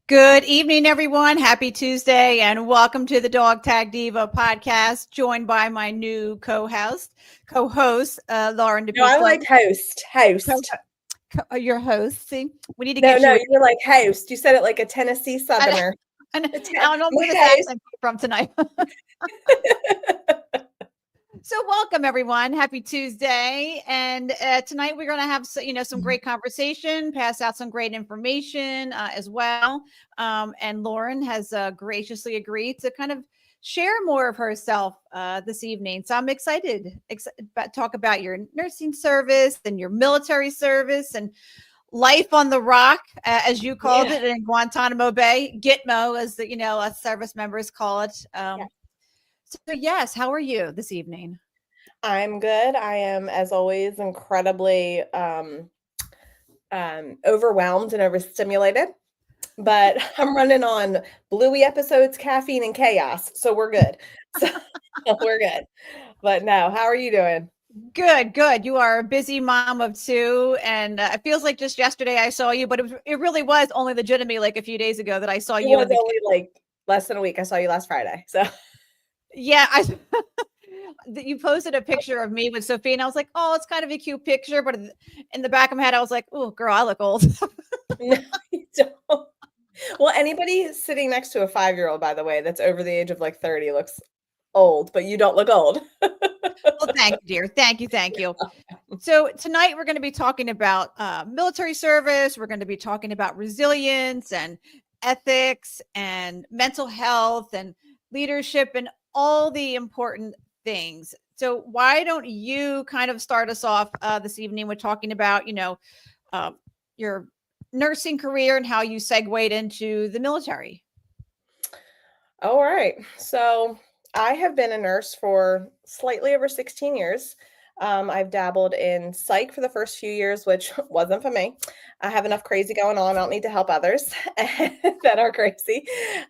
Good evening, everyone. Happy Tuesday, and welcome to the Dog Tag Diva podcast, joined by my new co-host, Lauren No, I like Dipietro-Kirkland. host. Your host. See, we need to No, get you. you were like host. You said it like a Tennessee Southerner. I don't know where this accent came from tonight. So welcome, everyone. Happy Tuesday. And tonight we're going to have, some great conversation, pass out some great information as well. And Lauren has graciously agreed to kind of share more of herself this evening. So I'm excited about talk about your nursing service and your military service and life on the rock, as you called it in Guantanamo Bay, Gitmo, as the, us service members call it. So yes, how are you this evening? I'm good. I am, as always, incredibly overwhelmed and overstimulated, but I'm running on Bluey episodes, caffeine, and chaos, so we're good. We're good. But no, how are you doing? Good. You are a busy mom of two, and it feels like just yesterday I saw you, but it really was only legitimately like a few days ago that I saw you. It was only like less than a week. I saw you last Friday, so yeah, you posted a picture of me with Sophie, and I was like, oh, it's kind of a cute picture, but in the back of my head, I was like, oh, girl, I look old. No, you don't. Well, anybody sitting next to a 5-year-old, by the way, that's over the age of like 30 looks old, but you don't look old. Well, thank you, dear. Thank you. So tonight we're going to be talking about military service. We're going to be talking about resilience and ethics and mental health and leadership and all the important things. So why don't you kind of start us off this evening with talking about, your nursing career and how you segued into the military? All right. So I have been a nurse for slightly over 16 years. I've dabbled in psych for the first few years, which wasn't for me. I have enough crazy going on. I don't need to help others that are crazy.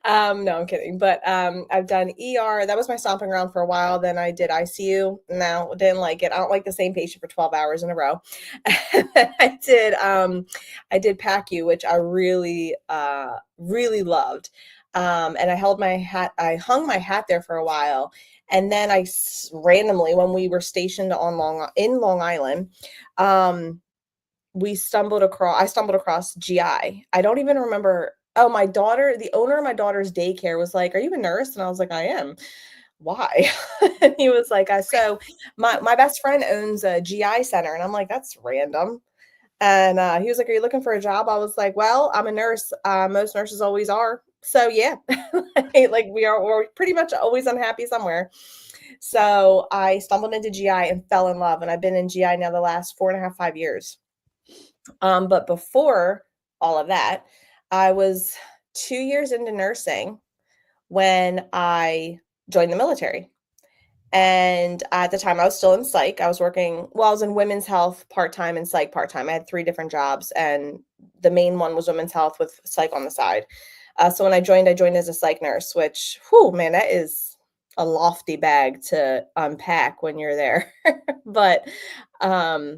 No, I'm kidding. But I've done ER. That was my stomping ground for a while. Then I did ICU. No, didn't like it. I don't like the same patient for 12 hours in a row. I did PACU, which I really, really loved. And I hung my hat there for a while. And then I randomly, when we were stationed in Long Island, I stumbled across GI. I don't even remember. Oh, the owner of my daughter's daycare was like, "Are you a nurse?" And I was like, "I am." Why? And he was like, so my best friend owns a GI center. And I'm like, that's random. And he was like, "Are you looking for a job?" I was like, "Well, I'm a nurse. Most nurses always are. So yeah, like we're pretty much always unhappy somewhere." So I stumbled into GI and fell in love. And I've been in GI now the last 4.5, 5 years. But before all of that, I was 2 years into nursing when I joined the military. And at the time I was still in psych. I was in women's health part-time and psych part-time. I had 3 different jobs, and the main one was women's health with psych on the side. So when I joined as a psych nurse, which, whew, man, that is a lofty bag to unpack when you're there. But I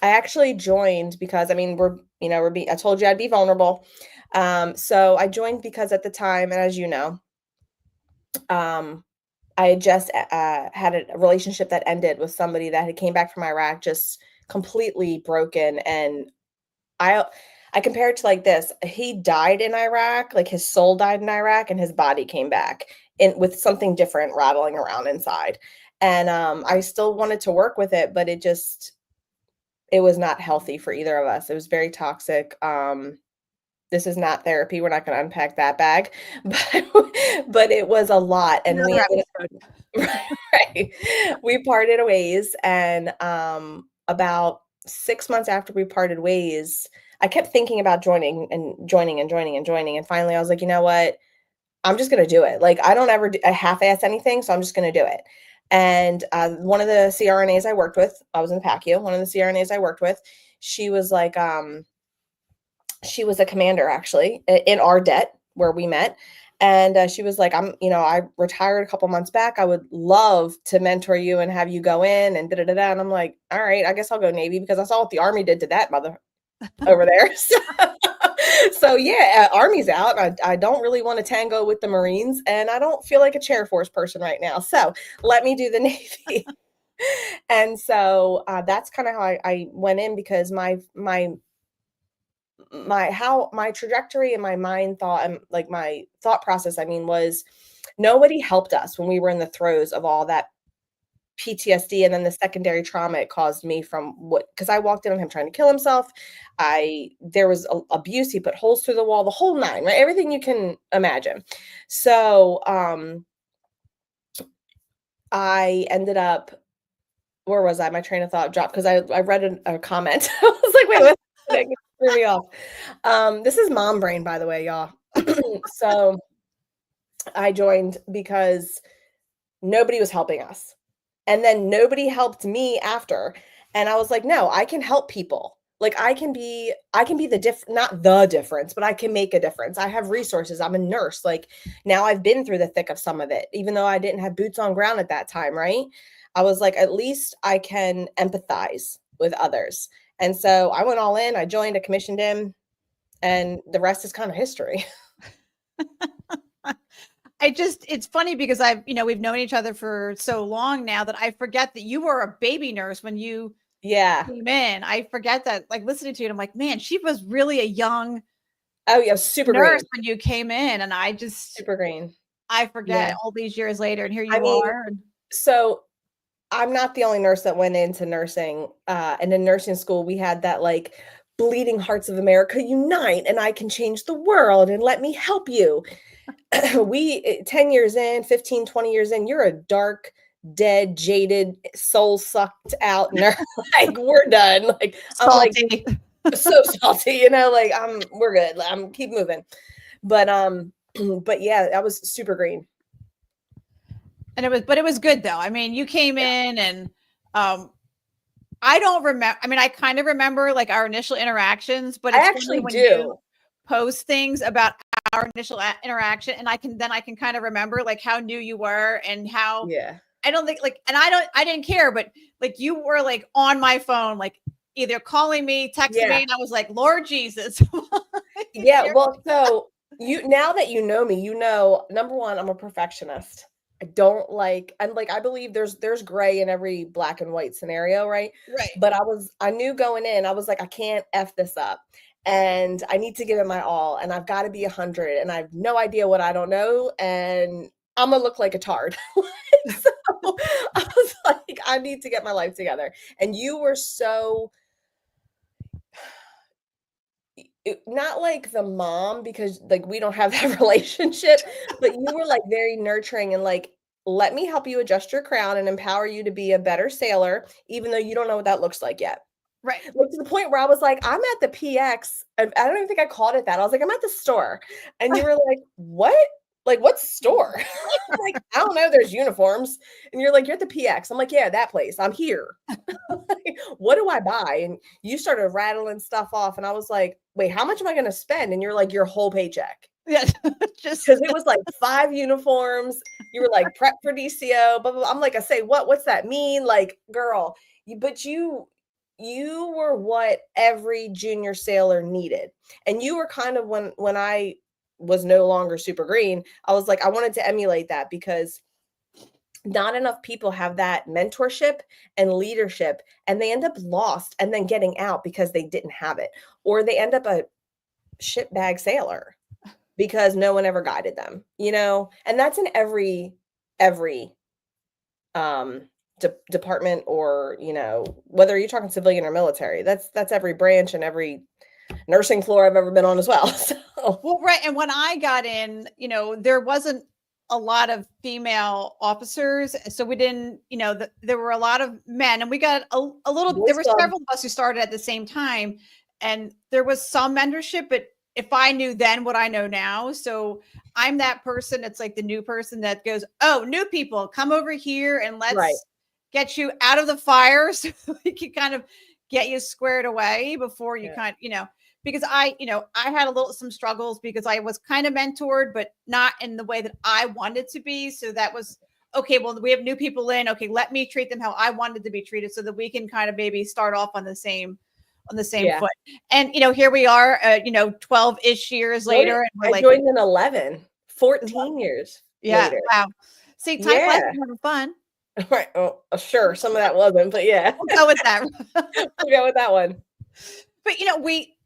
actually joined because, I told you I'd be vulnerable. So I joined because at the time, and as you know, I had just had a relationship that ended with somebody that had came back from Iraq just completely broken. And I compare it to like this. He died in Iraq, like his soul died in Iraq, and his body came back with something different rattling around inside. And I still wanted to work with it, but it was not healthy for either of us. It was very toxic. This is not therapy. We're not going to unpack that bag, but it was a lot. And we parted ways. And about 6 months after we parted ways, I kept thinking about joining. And finally I was like, you know what? I'm just going to do it. Like, I don't ever half-ass anything. So I'm just going to do it. And one of the CRNAs I worked with, I was in PACU. One of the CRNAs I worked with, she was like, she was a commander actually in our det where we met. And she was like, I retired a couple months back. I would love to mentor you and have you go in and da-da-da-da. And I'm like, all right, I guess I'll go Navy because I saw what the Army did to that mother over there. So, So yeah, Army's out. I don't really want to tango with the Marines, and I don't feel like a chair force person right now. So let me do the Navy. And so that's kind of how I went in, because my trajectory and my mind thought, and like my thought process, I mean, was nobody helped us when we were in the throes of all that PTSD and then the secondary trauma it caused me from what, because I walked in on him trying to kill himself. There was abuse. He put holes through the wall, the whole nine, right? Everything you can imagine. So I ended up, where was I? My train of thought dropped because I read a comment. I was like, wait, what? It threw me off. This is mom brain, by the way, y'all. So I joined because nobody was helping us. And then nobody helped me after. And I was like, no, I can help people. Like I can be not the difference, but I can make a difference. I have resources. I'm a nurse. Like now I've been through the thick of some of it, even though I didn't have boots on ground at that time, right? I was like, at least I can empathize with others. And so I went all in, I joined, I commissioned him, and the rest is kind of history. It's funny because we've known each other for so long now that I forget that you were a baby nurse when you came in. I forget that, like listening to you, and I'm like, man, she was really a young super nurse green. when you came in. And I just Super green. I forget all these years later, and here you are. So I'm not the only nurse that went into nursing. And in nursing school, we had that like bleeding hearts of America unite, and I can change the world, and let me help you. 10 years in, 15, 20 years in, you're a dark, dead, jaded, soul sucked out nurse. Like we're done. Like Salty. I'm like so salty, like we're good. I'm keep moving. But yeah, that was super green. And it was good though. I mean, you came in, and I don't remember. I mean, I kind of remember like our initial interactions, but it's I actually when do. You post things about our initial interaction, and I can kind of remember like how new you were and how I don't think like, and I didn't care, but like you were like on my phone, like either calling me, texting me, and I was like, Lord Jesus. Yeah. Well, so now that you know me, number one, I'm a perfectionist. I don't like, and like I believe there's gray in every black and white scenario, right? Right. But I knew going in, I was like, I can't F this up. And I need to give it my all. And I've got to be 100. And I have no idea what I don't know. And I'm gonna look like a tard. So I was like, I need to get my life together. And you were so not like the mom, because like we don't have that relationship, but you were like very nurturing and like, let me help you adjust your crown and empower you to be a better sailor, even though you don't know what that looks like yet. Right. Like to the point where I was like, I'm at the PX. I don't even think I called it that. I was like, I'm at the store. And you were like, what? Like, what's store? Like, I don't know. There's uniforms. And you're like, you're at the PX. I'm like, yeah, that place. I'm here. Like, what do I buy? And you started rattling stuff off. And I was like, wait, how much am I going to spend? And you're like, your whole paycheck. Yeah. Just because it was like 5 uniforms. You were like, prep for DCO. Blah, blah, blah. I'm like, I say, what's that mean? Like, girl, you were what every junior sailor needed. And you were kind of when I was no longer super green, I was like, I wanted to emulate that, because not enough people have that mentorship and leadership, and they end up lost and then getting out because they didn't have it, or they end up a shitbag sailor because no one ever guided them, and that's in every department, or whether you're talking civilian or military. That's every branch and every nursing floor I've ever been on as well. So. Well, right. And when I got in, there wasn't a lot of female officers, so we didn't, there were a lot of men, and we got a little. There were several of us who started at the same time, and there was some mentorship. But if I knew then what I know now, so I'm that person. It's like the new person that goes, "Oh, new people, come over here and let's get you out of the fire, so we can kind of get you squared away before you because I had some struggles because I was kind of mentored, but not in the way that I wanted to be. So that was okay. Well, we have new people in. Okay, let me treat them how I wanted to be treated, so that we can kind of maybe start off on the same on the same Yeah. foot. And here we are, 12-ish years later, and we're I like, joined in 11, 14 years yeah, later. wow. See, time flies Yeah. when you're having fun. Right. Oh, sure. Some of that wasn't, but yeah. We'll go with that. We'll go with that one. But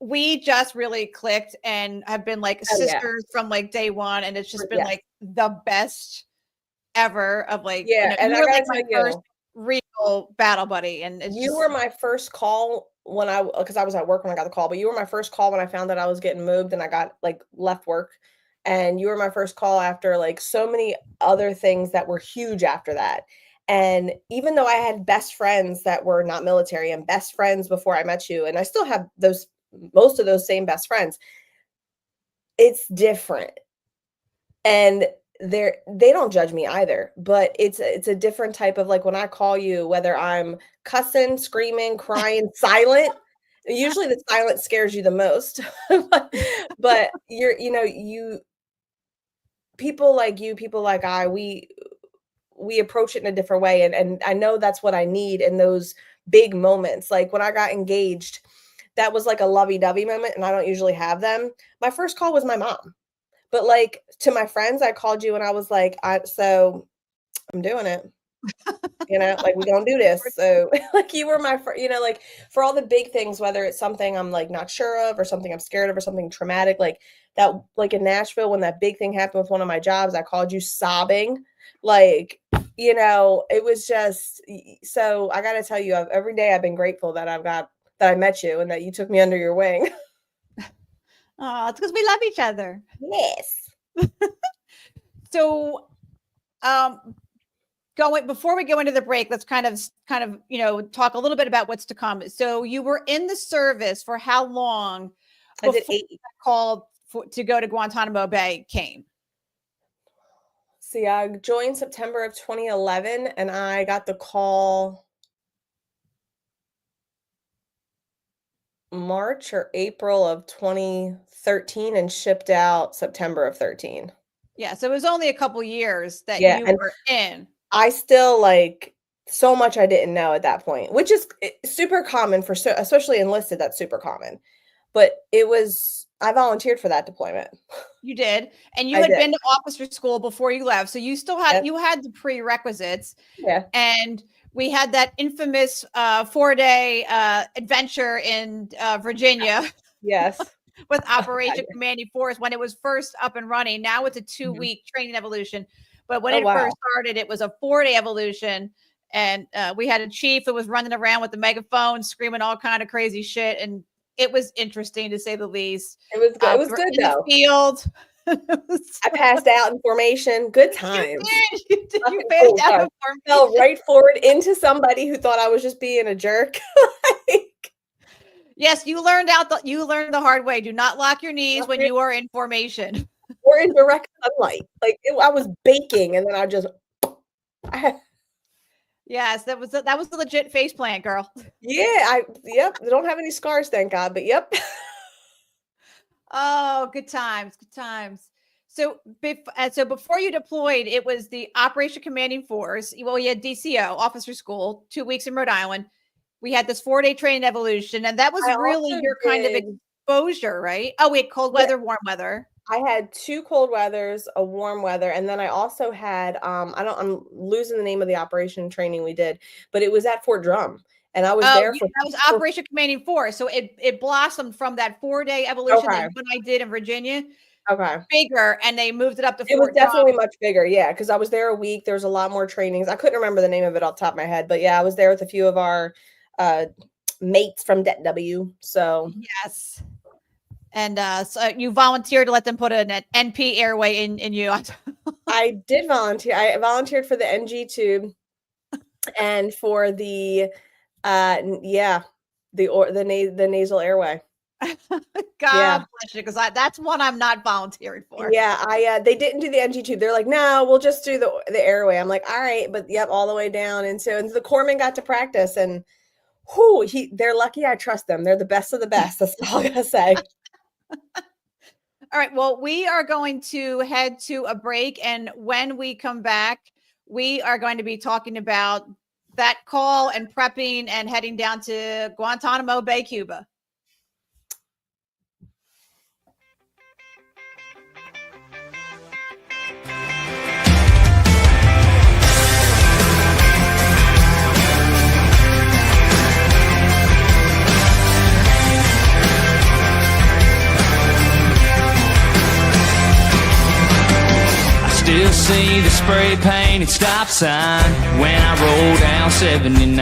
we just really clicked and have been like Oh, yeah. sisters from like day one, and it's just been Yeah. like the best ever of like, Yeah, and you I were gotta like my tell first you, real battle buddy, and it's you just were my first call when because I was at work when I got the call, but you were my first call when I found that I was getting moved and I got like left work. And you were my first call after like so many other things that were huge after that. And even though I had best friends that were not military and best friends before I met you, and I still have most of those same best friends, it's different. And they don't judge me either, but it's a different type of like when I call you, whether I'm cussing, screaming, crying, silent. Usually the silence scares you the most. But you people like you, people like we approach it in a different way. And I know that's what I need in those big moments. Like when I got engaged, that was like a lovey-dovey moment, and I don't usually have them. My first call was my mom. But, like, to my friends, I called you and I was like, so I'm doing it, like, we gonna do this. So, like, you were my like, for all the big things, whether it's something I'm, like, not sure of or something I'm scared of or something traumatic, like, that like, in Nashville, when that big thing happened with one of my jobs, I called you sobbing. Like, it was just so I gotta tell you, every day I've been grateful that that I met you and that you took me under your wing. oh, it's because we love each other. Yes. So, before we go into the break, let's kind of talk a little bit about what's to come. So you were in the service for how long I did before 8. that call to go to Guantanamo Bay came? See, I joined September of 2011 and I got the call March or April of 2013 and shipped out September of 13. Yeah, so it was only a couple years that Yeah, you and were in. I still like so much I didn't know at that point, which is super common for especially enlisted, that's super common. But I volunteered for that deployment. You did, and you I had did. been to officer school before you left, so you still had Yep. you had the prerequisites. Yeah. And we had that infamous 4-day adventure in Virginia Yes. with Oh, God, Operation yeah. Commanding Force when it was first up and running. Now it's a 2-week training evolution, but when Oh, it wow. first started, it was a 4-day evolution. And we had a chief that was running around with the megaphone, screaming all kind of crazy shit, and it was interesting to say the least. It was good. It was We were good in the though. field. I passed out in formation. Good You times. did. You did. You Fucking passed cool. out Sorry. of Fell formation. right forward into somebody who thought I was just being a jerk. Like, Yes, you learned the hard way. Do not lock your knees when you are in formation. we're in direct sunlight. Like I was baking, and then Yes, that was the legit face plant, girl. yep. I don't have any scars, thank God. But yep. Oh, good times, good times. So, so before you deployed, it was the Operation Commanding Force. Well, you had DCO, Officer School, 2 weeks in Rhode Island. We had this 4-day training evolution, and that was I really also your kind of did. exposure, right? Oh, we had cold Yeah, weather, warm weather. I had 2 cold weathers, a warm weather, and then I also had I'm losing the name of the operation training we did, but it was at Fort Drum, and I was Oh, there yeah, for that was for Operation Commanding Force. So it blossomed from that 4-day evolution that okay, you and I did in Virginia, okay. bigger, and they moved it up to It was Fort Drum. definitely much bigger, yeah, because I was there a week, there was a lot more trainings. I couldn't remember the name of it off the top of my head, but yeah, I was there with a few of our, mates from Det W, so Yes. And so you volunteered to let them put an NP airway in you. I did volunteer. I volunteered for the NG tube and for the, yeah, the nasal airway. God Yeah. bless you, because that's one I'm not volunteering for. Yeah, they didn't do the NG tube. They're like, "No, we'll just do the airway." I'm like, "All right," but yep, all the way down, and the corpsman got to practice, and they're lucky I trust them. They're the best of the best. That's all I gotta say. All right. Well, we are going to head to a break. And when we come back, we are going to be talking about that call and prepping and heading down to Guantanamo Bay, Cuba? Still see the spray painted stop sign when I roll down 79.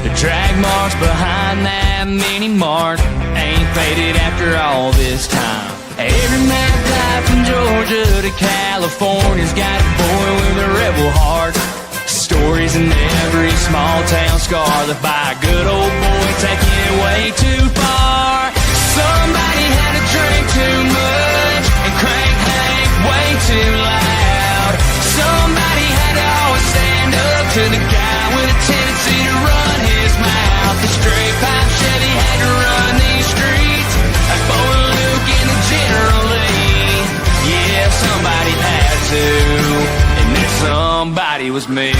The drag marks behind that mini mart ain't faded after all this time. Every mad guy from Georgia to California's got a boy with a rebel heart. Stories in every small town scar that by a good old boy taking it way too far. Somebody had to drink too much and crank Hank way too loud. Somebody had to always stand up to the guy with a tendency to run his mouth. The straight pipe Chevy had to run these streets like Bo and Luke in the General Lee. Yeah, somebody had to, and that somebody was me.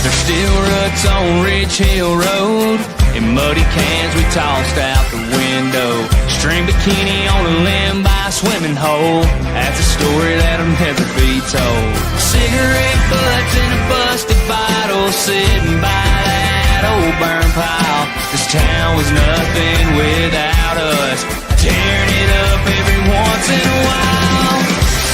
There's still ruts on Ridge Hill Road, and muddy cans we tossed out the window. String bikini on a limb by a swimming hole. That's a story that'll never be told. Cigarette butts and a busted bottle sitting by that old burn pile. This town was nothing without us, tearing it up every once in a while.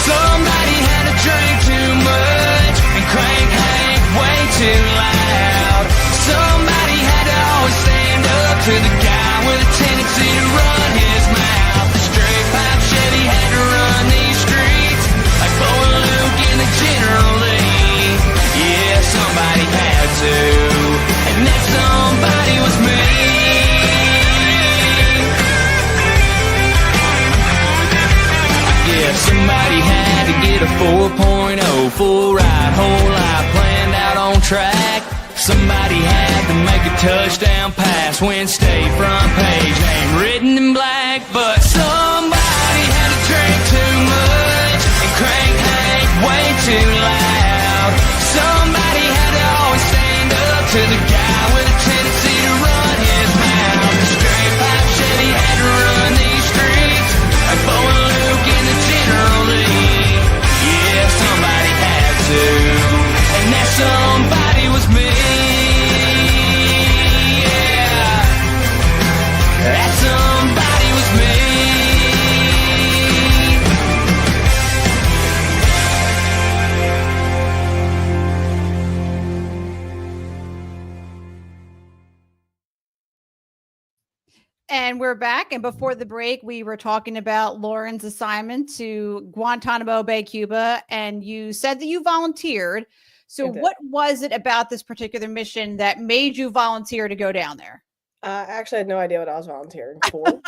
Somebody had to drink too much and crank Hank way too loud. Somebody had to always stand up to the guy with a tendency to run his mouth. The straight pipe Chevy had to run these streets like Bo and Luke in the General Lee. Yeah, somebody had to, and that somebody was me. Yeah, somebody had to get a 4.0 full ride, whole life planned out on track. Somebody had to make a touchdown pass when state front page name written in black. But somebody had to drink too much and crank Hank way too loud. Somebody had to always stand up to the guy with a tendency to run his mouth. The straight pipe Chevy had to run these streets like Bo and Luke in the General Lee. Yeah, somebody had to, and that somebody was me. Yeah, that somebody was me. And we're back. And before the break, we were talking about Lauren's assignment to Guantanamo Bay, Cuba. And you said that you volunteered. So what was it about this particular mission that made you volunteer to go down there? I actually had no idea what I was volunteering for.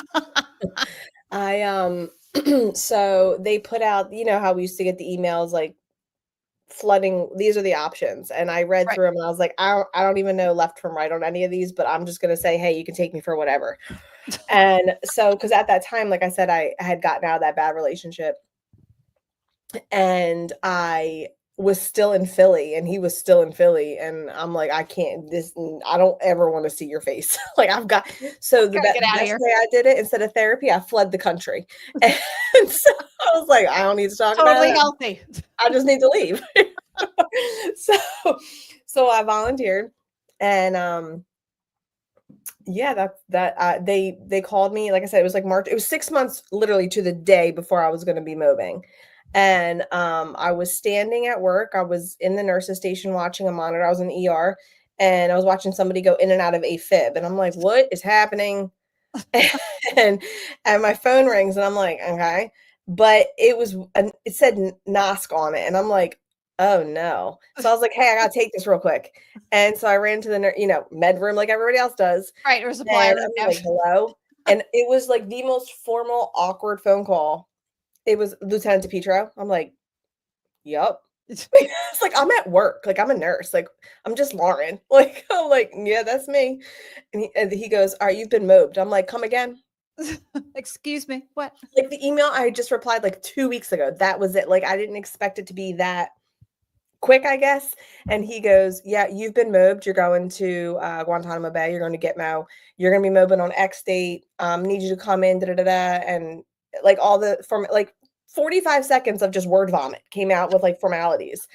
So they put out, you know how we used to get the emails like flooding, these are the options. And I read through them and I was like, I don't even know left from right on any of these, but I'm just going to say, hey, you can take me for whatever. And so, because at that time, like I said, I had gotten out of that bad relationship and I was still in Philly and he was still in Philly. And I'm like, I don't ever want to see your face. Like so the best way I did it, instead of therapy, I fled the country. And so I was like, I don't need to talk about it. Totally healthy. I just need to leave. So I volunteered and, yeah, they called me. Like I said, it was like March. It was 6 months literally to the day before I was going to be moving. And I was standing at work. I was in the nurse's station watching a monitor. I was in the ER and I was watching somebody go in and out of AFib. And I'm like, what is happening? and my phone rings and I'm like, okay. But it said NOSC on it. And I'm like, oh no. So I was like, hey, I got to take this real quick. And so I ran to the med room like everybody else does. Right. It was a plan. I'm like, hello. And it was like the most formal, awkward phone call. It was Lieutenant Dipietro. I'm like, yup. It's like, I'm at work. Like, I'm a nurse. Like, I'm just Lauren. Like, I'm like, yeah, that's me. And he goes, all right, you've been moved. I'm like, come again? Excuse me. What? Like the email I just replied like 2 weeks ago. That was it. Like I didn't expect it to be that quick, I guess. And he goes, yeah, you've been moved. You're going to Guantanamo Bay. You're going to Gitmo. You're going to be moving on X date. Need you to come in, and like all the from like 45 seconds of just word vomit came out with like formalities.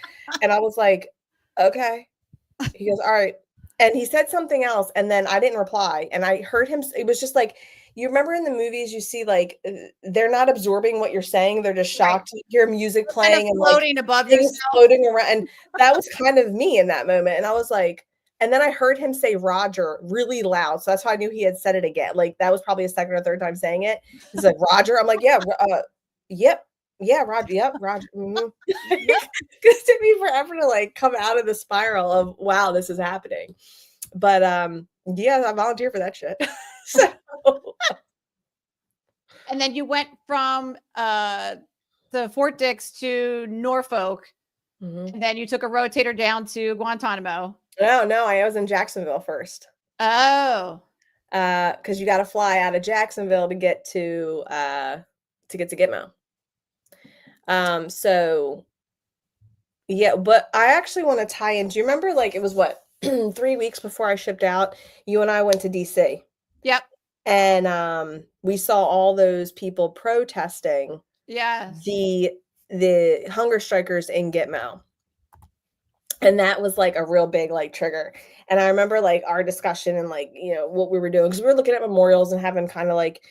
And I was like, okay. He goes, all right. And he said something else. And then I didn't reply. And I heard him. It was just like, you remember in the movies, you see like they're not absorbing what you're saying. They're just shocked to hear music playing Kind of floating and above things yourself. floating around. And that was kind of me in that moment. And I was like, and then I heard him say Roger really loud. So that's how I knew he had said it again. Like that was probably a second or third time saying it. He's like, Roger. I'm like, yeah, yep. Yeah, Roger. Yep, Roger. Because it took me forever to like come out of the spiral of wow, this is happening. But yeah, I volunteer for that shit. So And then you went from the Fort Dix to Norfolk, and then you took a rotator down to Guantanamo. No, I was in Jacksonville first. Oh, because you got to fly out of Jacksonville to get to Gitmo. So yeah, but I actually want to tie in. Do you remember like it was what 3 weeks before I shipped out? You and I went to DC. Yep. And we saw all those people protesting. Yes. The hunger strikers in Gitmo. And that was like a real big like trigger. And I remember like our discussion and like, you know, what we were doing because we were looking at memorials and having kind of like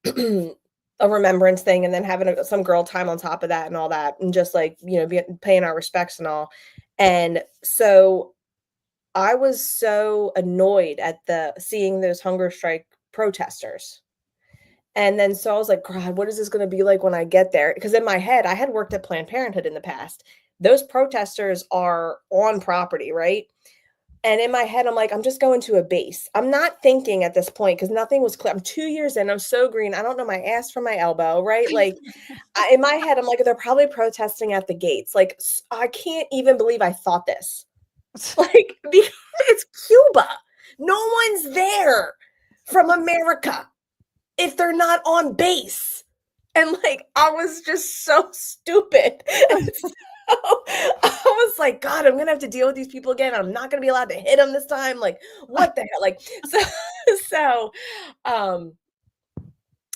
a remembrance thing and then having some girl time on top of that and all that and just like, you know, paying our respects and all. And so I was so annoyed at seeing those hunger strike protesters. And then so I was like, God, what is this going to be like when I get there? Because in my head, I had worked at Planned Parenthood in the past. Those protesters are on property, right? And in my head, I'm like, I'm just going to a base. I'm not thinking at this point because nothing was clear. I'm 2 years in. I'm so green. I don't know my ass from my elbow, right? Like in my head, I'm like, they're probably protesting at the gates. Like, I can't even believe I thought this. Like, because it's Cuba. No one's there from America if they're not on base. And like, I was just so stupid. So I was like, God, I'm gonna have to deal with these people again. I'm not gonna be allowed to hit them this time. Like, what the hell? Like,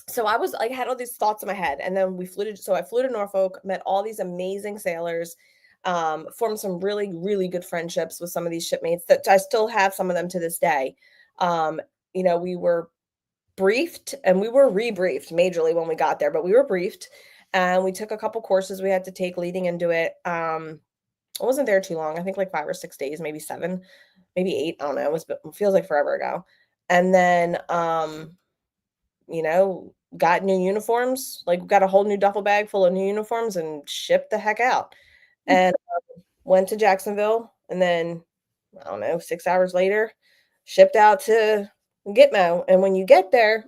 so I was like, had all these thoughts in my head, and then I flew to Norfolk, met all these amazing sailors, formed some really, really good friendships with some of these shipmates that I still have some of them to this day. You know, we were briefed and we were rebriefed majorly when we got there, but we were briefed. And we took a couple courses we had to take leading into it. I wasn't there too long. I think like 5 or 6 days, maybe 7, maybe 8. I don't know. It feels like forever ago. And then, you know, got new uniforms, like got a whole new duffel bag full of new uniforms and shipped the heck out. And went to Jacksonville. And then, I don't know, 6 hours later, shipped out to Gitmo. And when you get there,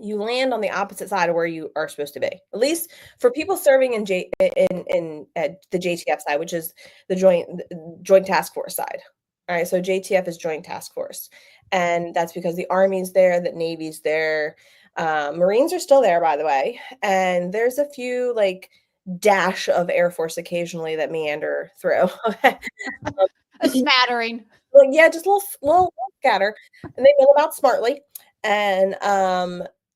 you land on the opposite side of where you are supposed to be. At least for people serving at the JTF side, which is the Joint Task Force side. All right, so JTF is Joint Task Force, and that's because the Army's there, the Navy's there, Marines are still there, by the way, and there's a few like dash of Air Force occasionally that meander through. A smattering. Well, yeah, just a little scatter, and they mill about smartly. And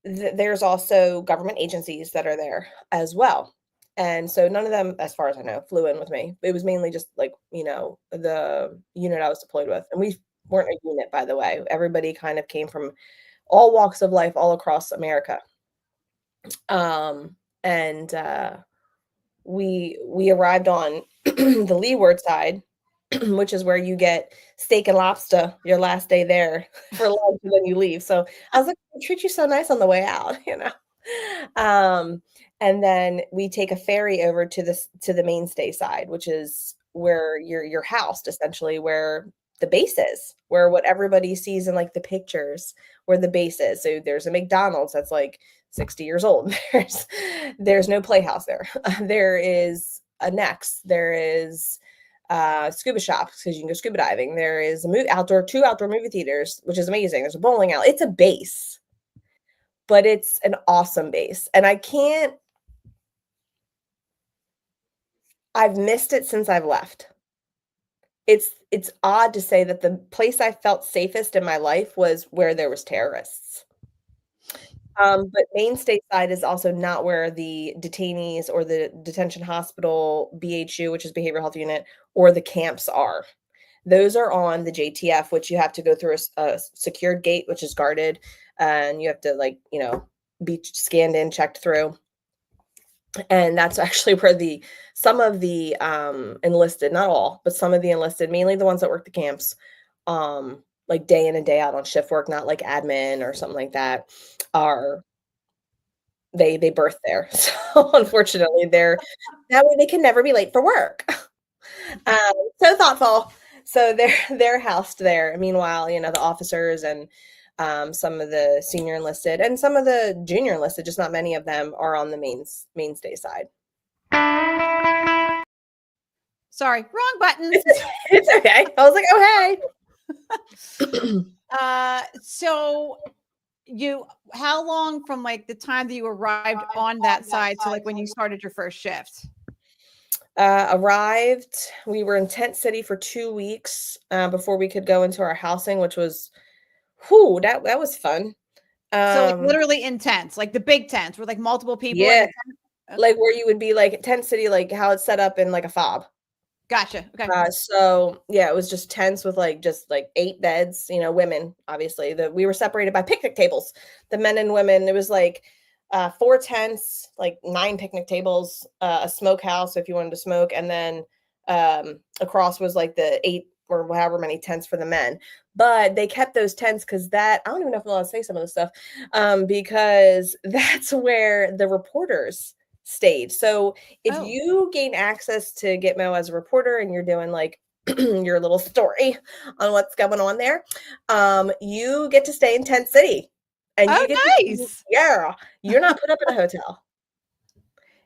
there's also government agencies that are there as well. And so none of them, as far as I know, flew in with me. It was mainly just like, you know, the unit I was deployed with. And we weren't a unit, by the way. Everybody kind of came from all walks of life all across America. And we arrived on the leeward side, which is where you get steak and lobster your last day there for lunch and then you leave. So I was like, they treat you so nice on the way out, you know. And then we take a ferry over to the mainstay side, which is where you're housed, essentially, where the base is, where what everybody sees in like the pictures, where the base is. So there's a McDonald's that's like 60 years old. There's no playhouse there. There is a Next. There is scuba shops because you can go scuba diving. There is two outdoor movie theaters, which is amazing. There's a bowling alley. It's a base. but it's an awesome base. And I've missed it since I've left. It's odd to say that the place I felt safest in my life was where there was terrorists. But Maine Stateside is also not where the detainees or the detention hospital, BHU, which is behavioral health unit, or the camps are. Those are on the JTF, which you have to go through a secured gate, which is guarded, and you have to be scanned in, checked through. And that's actually where some of the enlisted, not all, but some of the enlisted, mainly the ones that work the camps, like day in and day out on shift work, not like admin or something like that, they birth there. So unfortunately, that way they can never be late for work. So thoughtful. So they're housed there. Meanwhile, the officers and some of the senior enlisted and some of the junior enlisted, just not many of them, are on the mainstay side. Sorry, wrong button. It's okay. I was like, oh, hey. So how long from like the time that you arrived on that side to like when you started your first shift? Arrived, we were in Tent City for 2 weeks before we could go into our housing, which was, that was fun. So like literally in tents, like the big tents where like multiple people. Yeah, like where you would be like Tent City, like how it's set up in like a fob. Gotcha. Okay. So yeah, it was just tents with just 8 beds, women, obviously. We were separated by picnic tables, the men and women. It was like 4 tents, like 9 picnic tables, a smokehouse if you wanted to smoke, and then across was like the 8 or however many tents for the men. But they kept those tents because I don't even know if I'm allowed to say some of this stuff, because that's where the reporters stayed. So if you gain access to Gitmo as a reporter and you're doing like your little story on what's going on there, you get to stay in Tent City. And you get nice. You're not put up in a hotel.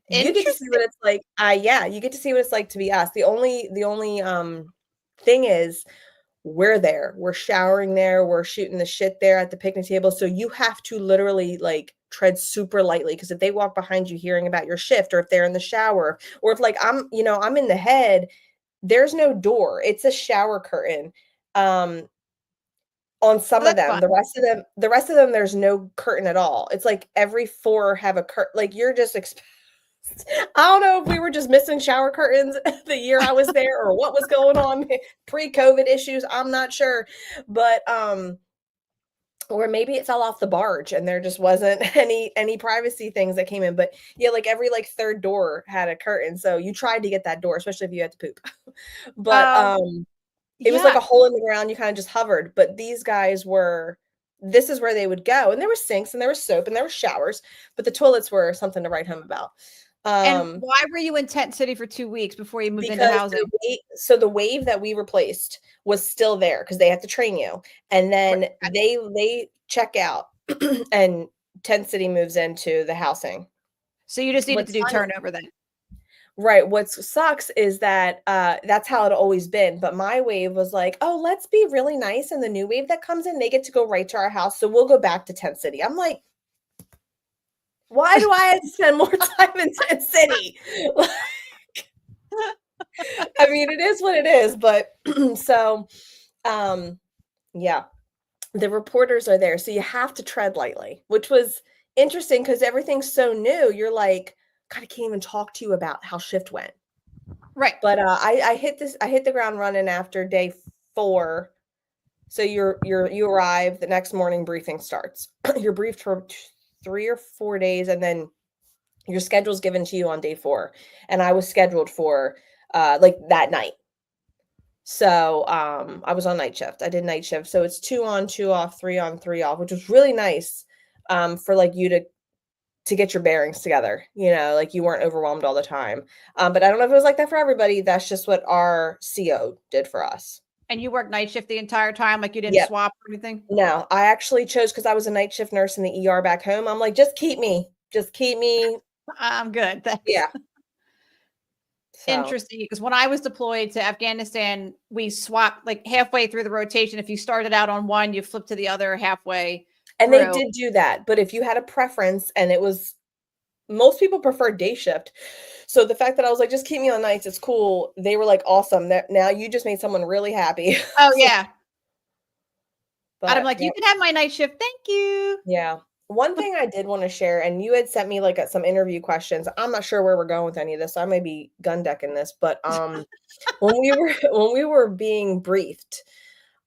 You get to see what it's like. You get to see what it's like to be us. The only thing is we're there. We're showering there. We're shooting the shit there at the picnic table. So you have to literally tread super lightly, because if they walk behind you hearing about your shift, or if they're in the shower, or if I'm in the head, there's no door. It's a shower curtain. On some of them, fun. The rest of them, there's no curtain at all. It's like every 4 have a curtain. Like you're just I don't know if we were just missing shower curtains the year I was there, or what was going on, pre-COVID issues. I'm not sure, but or maybe it fell off the barge and there just wasn't any privacy things that came in. But yeah, like every 3rd door had a curtain, so you tried to get that door, especially if you had to poop. But it was like a hole in the ground. You kind of just hovered. But these guys this is where they would go. And there were sinks and there was soap and there were showers, but the toilets were something to write home about. And why were you in Tent City for 2 weeks before you moved into housing? The wave that we replaced was still there because they had to train you. And then they check out and Tent City moves into the housing. So you just needed to do turnover then. Right. What sucks is that that's how it always been. But my wave was like, oh, let's be really nice. And the new wave that comes in, they get to go right to our house. So we'll go back to Tent City. I'm like, why do I have to spend more time in Tent City? I mean, it is what it is. But so, yeah, the reporters are there. So you have to tread lightly, which was interesting because everything's so new. You're like, God, I can't even talk to you about how shift went. Right. But I hit the ground running after day 4. So you arrive the next morning, briefing starts. You're briefed for 3 or 4 days, and then your schedule's given to you on day 4. And I was scheduled for that night. So I was on night shift. I did night shift. So it's 2 on, 2 off, 3 on, 3 off, which was really nice for you to get your bearings together, you weren't overwhelmed all the time. But I don't know if it was like that for everybody. That's just what our CO did for us. And you worked night shift the entire time? Like you didn't swap or anything? No, I actually chose, because I was a night shift nurse in the ER back home. I'm like, just keep me. I'm good. Thanks. Yeah. So. Interesting, because when I was deployed to Afghanistan, we swapped halfway through the rotation. If you started out on one, you flip to the other halfway. And they did do that. But if you had a preference, and it was, most people prefer day shift. So the fact that I was like, just keep me on nights, it's cool. They were like, awesome. That now you just made someone really happy. Oh yeah. But I'm like, you can have my night shift. Thank you. yeah. One thing I did want to share, and you had sent me like some interview questions. I'm not sure where we're going with any of this. So I may be gun decking this, but when we were being briefed,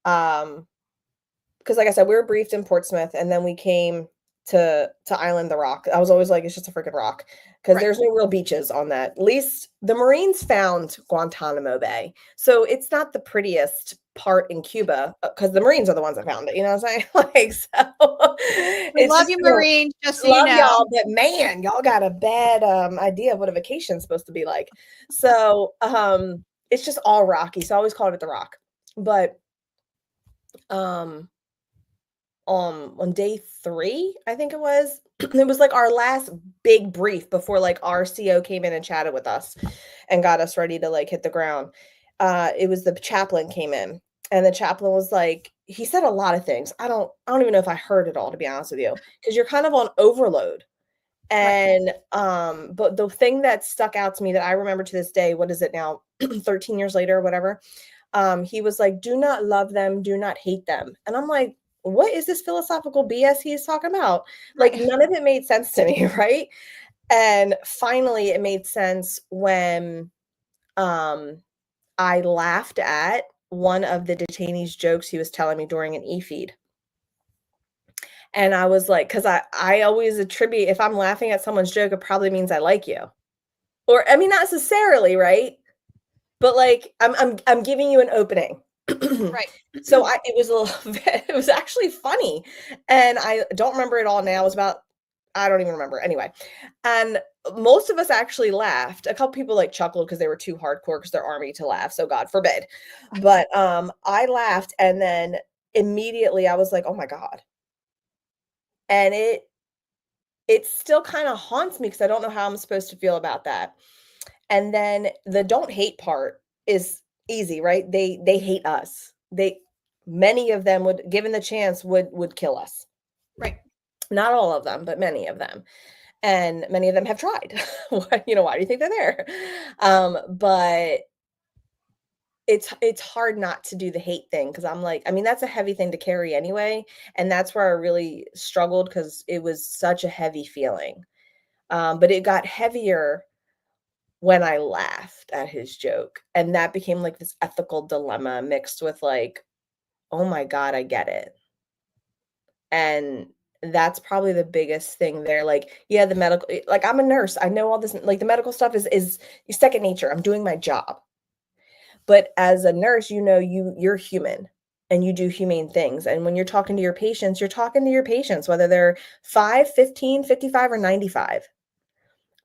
because like I said, we were briefed in Portsmouth, and then we came to Island the Rock. I was always like, it's just a freaking rock, because there's no real beaches on that. At least the Marines found Guantanamo Bay, so it's not the prettiest part in Cuba, because the Marines are the ones that found it. You know what I'm saying? Like, so We love you, Marines. Just so love you know. y'all, but man, y'all got a bad idea of what a vacation is supposed to be like. So it's just all rocky. So I always called it the Rock. But on day 3, I think it was like our last big brief before like our CO came in and chatted with us and got us ready to like hit the ground. It was the chaplain came in, and the chaplain was like, he said a lot of things. I don't even know if I heard it all, to be honest with you, because you're kind of on overload. And but the thing that stuck out to me that I remember to this day, what is it now, 13 years later or whatever, he was like, do not love them, do not hate them. And I'm like, what is this philosophical BS he's talking about? Like, none of it made sense to me, right? And finally it made sense when I laughed at one of the detainees' jokes he was telling me during an e-feed. And I was like, because I always attribute, if I'm laughing at someone's joke, it probably means I like you. Or, I mean, not necessarily, right? But like, I'm giving you an opening. Right. So it was actually funny. And I don't remember it all now. It was about, I don't even remember. Anyway. And most of us actually laughed. A couple people like chuckled because they were too hardcore because they're Army to laugh. So God forbid. But I laughed, and then immediately I was like, oh my God. And it still kind of haunts me because I don't know how I'm supposed to feel about that. And then the don't hate part is easy, right? They hate us. Many of them would, given the chance, would kill us. Right. Not all of them, but many of them. And many of them have tried. Why do you think they're there? But it's hard not to do the hate thing, because I'm like, I mean, that's a heavy thing to carry anyway. And that's where I really struggled, because it was such a heavy feeling. But it got heavier when I laughed at his joke. And that became like this ethical dilemma mixed with like, oh my God, I get it. And that's probably the biggest thing there. Like, yeah, the medical, like, I'm a nurse. I know all this, like the medical stuff is second nature. I'm doing my job. But as a nurse, you're human and you do humane things. And when you're talking to your patients, whether they're 5, 15, 55, or 95.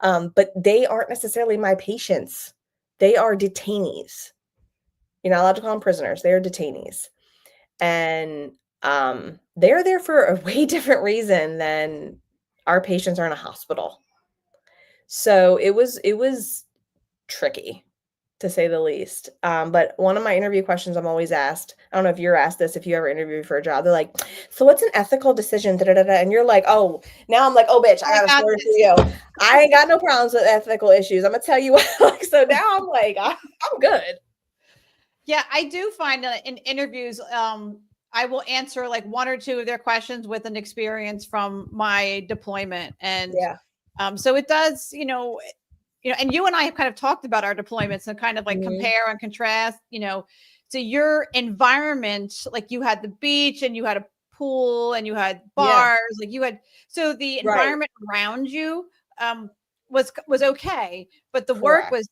But they aren't necessarily my patients. They are detainees. You're not allowed to call them prisoners. They are detainees. And they're there for a way different reason than our patients are in a hospital. So it was tricky, to say the least. But one of my interview questions I'm always asked, I don't know if you're asked this, if you ever interview for a job, they're like, so what's an ethical decision? Da, da, da, da. And you're like, oh, now I'm like, oh, bitch, I got a story for you. I ain't got no problems with ethical issues. I'm going to tell you what. Like, so now I'm like, I'm good. Yeah, I do find that in interviews, I will answer like 1 or 2 of their questions with an experience from my deployment. And so it does, and you and I have kind of talked about our deployments and kind of like compare and contrast, to your environment. Like you had the beach and you had a pool and you had bars, like you had, so the environment around you was okay, but the work was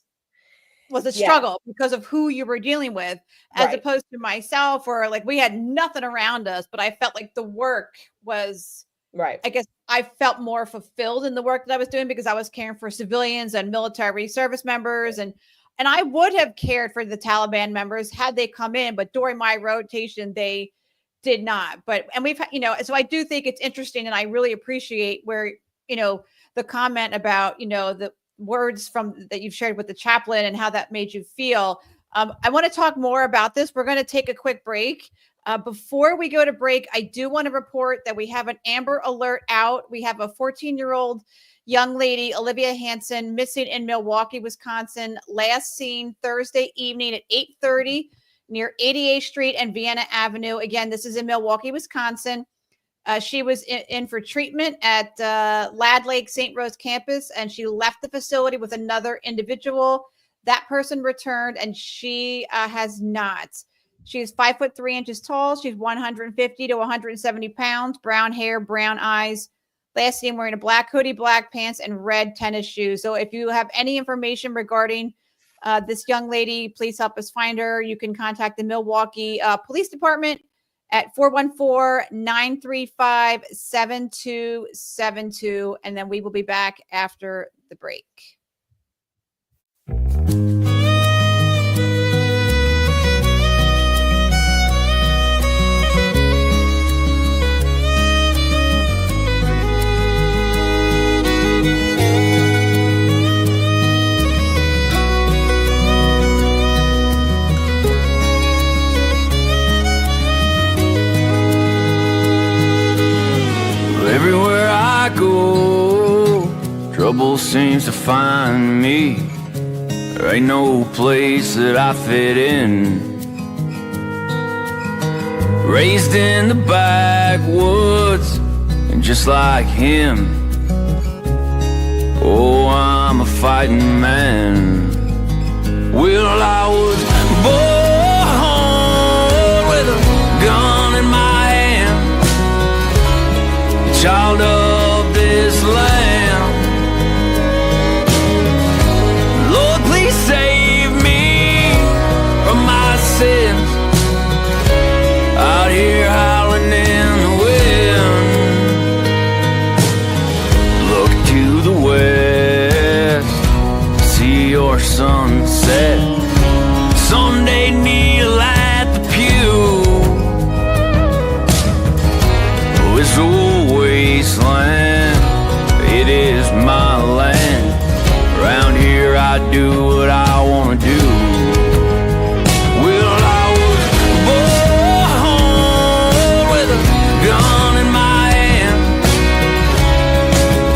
a struggle because of who you were dealing with, as opposed to myself, or like we had nothing around us, but I felt like the work was I guess I felt more fulfilled in the work that I was doing because I was caring for civilians and military service members. And I would have cared for the Taliban members had they come in, but during my rotation, they did not. And we've, so I do think it's interesting, and I really appreciate where, the comment about, the words that you've shared with the chaplain and how that made you feel. I want to talk more about this. We're going to take a quick break. Before we go to break, I do want to report that we have an Amber Alert out. We have a 14-year-old young lady, Olivia Hanson, missing in Milwaukee, Wisconsin, last seen Thursday evening at 8:30 near 88th Street and Vienna Avenue. Again, this is in Milwaukee, Wisconsin. She was in for treatment at Lad Lake St. Rose campus, and she left the facility with another individual. That person returned, and she has not. She's 5'3" tall. She's 150 to 170 pounds, brown hair, brown eyes. Last seen wearing a black hoodie, black pants, and red tennis shoes. So if you have any information regarding this young lady, please help us find her. You can contact the Milwaukee Police Department at 414-935-7272. And then we will be back after the break. Everywhere I go, trouble seems to find me. There ain't no place that I fit in. Raised in the backwoods, and just like him, oh, I'm a fighting man. Well, I was born with a gun in my hand, child of this land. Lord, please save me from my sins. Out here howling in the wind. Look to the west, see your sunset. Someday kneel at the pew. This old wasteland, it is my land. Around here I do what I want to do. Well, I was born with a gun in my hand,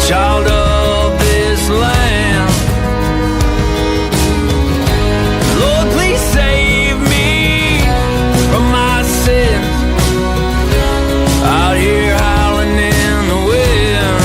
child of this land. Lord, please save me from my sins. Out here howling in the wind.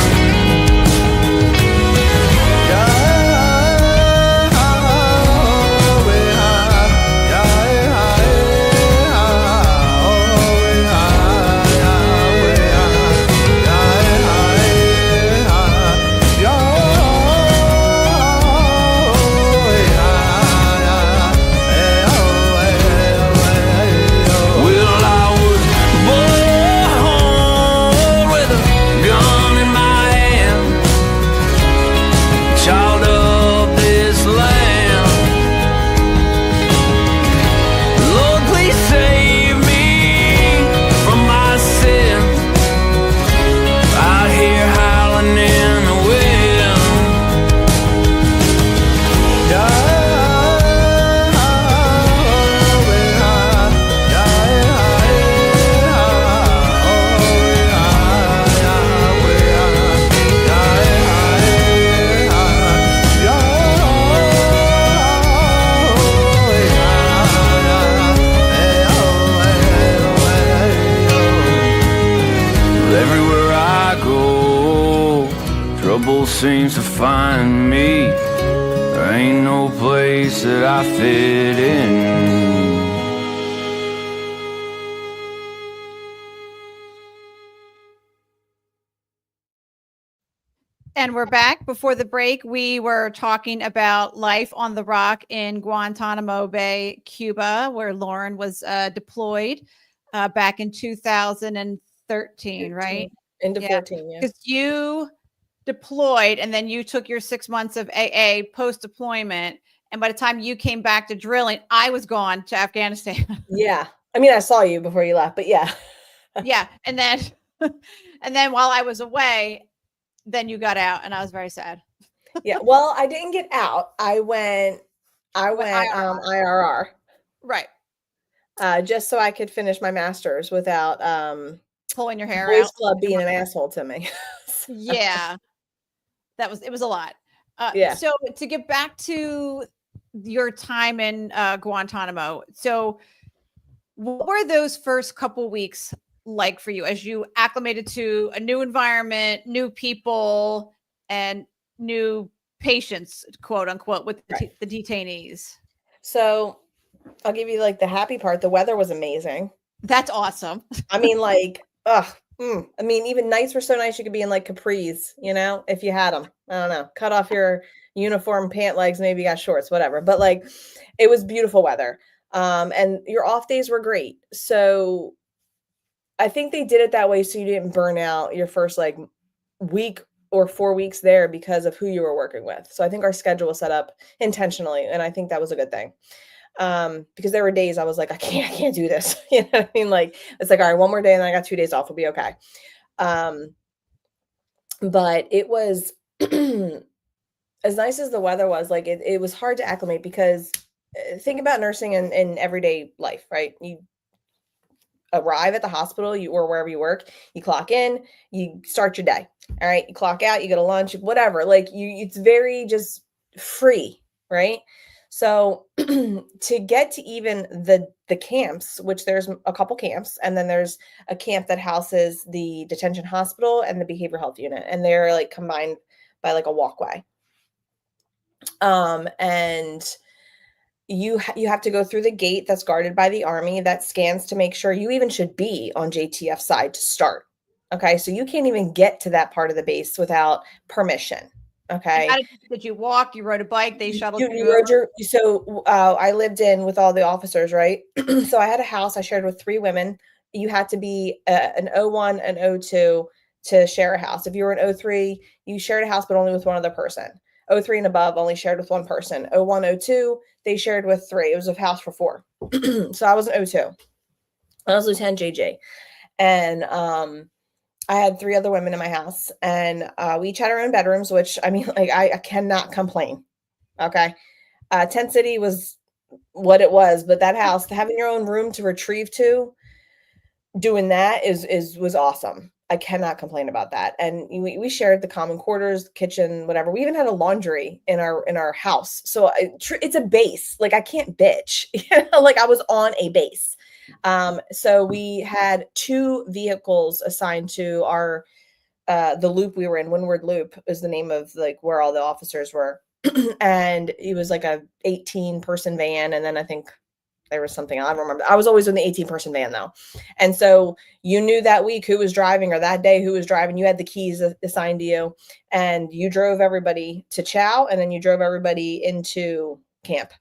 Everywhere I go, trouble seems to find me. There ain't no place that I fit in. And we're back. Before the break, we were talking about life on the rock in Guantanamo Bay, Cuba, where Lauren was deployed back in 2013, right? Into 14, yeah. Because you deployed and then you took your 6 months of AA post-deployment. And by the time you came back to drilling, I was gone to Afghanistan. Yeah. I mean, I saw you before you left, but yeah. Yeah. And then while I was away, then you got out and I was very sad. Yeah. Well, I didn't get out. I went IRR. Right. just so I could finish my master's without Pulling your hair boys out. club being an asshole to me. Yeah, it was a lot. Yeah. So to get back to your time in Guantanamo, so what were those first couple weeks like for you as you acclimated to a new environment, new people, and new patients, quote unquote, with the detainees? So I'll give you like the happy part. The weather was amazing. That's awesome. I mean, like, I mean, even nights were so nice. You could be in like capris, if you had them. I don't know, cut off your uniform pant legs, maybe you got shorts, whatever. But like, it was beautiful weather. And your off days were great. So I think they did it that way so you didn't burn out your first like week or 4 weeks there because of who you were working with. So I think our schedule was set up intentionally, and I think that was a good thing. Because there were days I was like, I can't do this. You know what I mean? Like, it's like, all right, one more day and then I got 2 days off, we'll be okay. But it was as nice as the weather was, like it was hard to acclimate because think about nursing in everyday life, right? You arrive at the hospital, or wherever you work, you clock in, you start your day. All right, you clock out, you go to lunch, whatever. Like it's very just free, right? So to get to even the camps, which there's a couple camps, and then there's a camp that houses the detention hospital and the behavioral health unit, and they're like combined by like a walkway. And you have to go through the gate that's guarded by the Army that scans to make sure you even should be on JTF side to start. Okay, so you can't even get to that part of the base without permission. Okay. Did you walk? You rode a bike? They shuttled you rode over? So I lived in with all the officers, right? So I had a house I shared with 3 women. You had to be an O1 and O2 to share a house. If you were an O3, you shared a house, but only with one other person. O3 and above only shared with one person. O1, O2, they shared with 3. It was a house for 4. So I was an O2. I was Lieutenant JJ. And I had 3 other women in my house, and we each had our own bedrooms, which I mean, like I cannot complain. Okay. Tent City was what it was, but that house, having your own room to retrieve to, doing that was awesome. I cannot complain about that. And we shared the common quarters, kitchen, whatever. We even had a laundry in our house. So it's a base. Like I can't bitch. Like I was on a base. So we had 2 vehicles assigned to our the loop we were in. Windward Loop is the name of like where all the officers were. And it was like a 18-person van, and then I think there was something, I don't remember. I was always in the 18-person van though. And so you knew that week who was driving, or that day who was driving. You had the keys assigned to you, and you drove everybody to chow, and then you drove everybody into camp.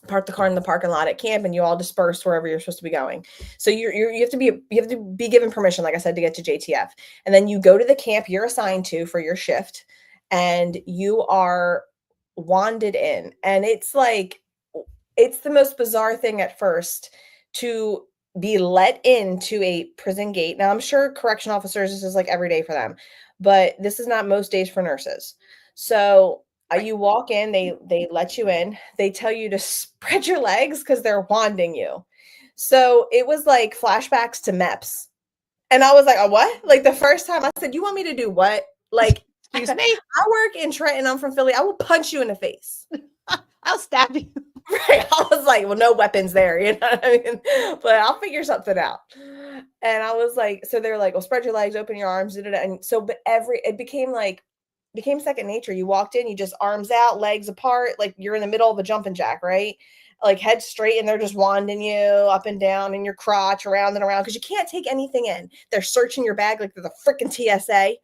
Park the car in the parking lot at camp, and you all disperse wherever you're supposed to be going. So you have to be given permission, like I said, to get to JTF. And then you go to the camp you're assigned to for your shift, and you are wanded in. And it's like, it's the most bizarre thing at first to be let into a prison gate. Now, I'm sure correction officers, this is like every day for them, but this is not most days for nurses. So you walk in, they let you in, they tell you to spread your legs because they're wanding you. So it was like flashbacks to MEPS. And I was like, oh, what? Like the first time I said, you want me to do what? Like, Excuse me? I work in Trenton, I'm from Philly. I will punch you in the face. I'll stab you. Right. I was like, well, no weapons there, you know what I mean? But I'll figure something out. And I was like, so they're like, well, spread your legs, open your arms, and so, but it became second nature. You walked in, you just arms out, legs apart, like you're in the middle of a jumping jack, right? Like head straight, and they're just wanding you up and down in your crotch, around and around, because you can't take anything in. They're searching your bag like they're the freaking TSA.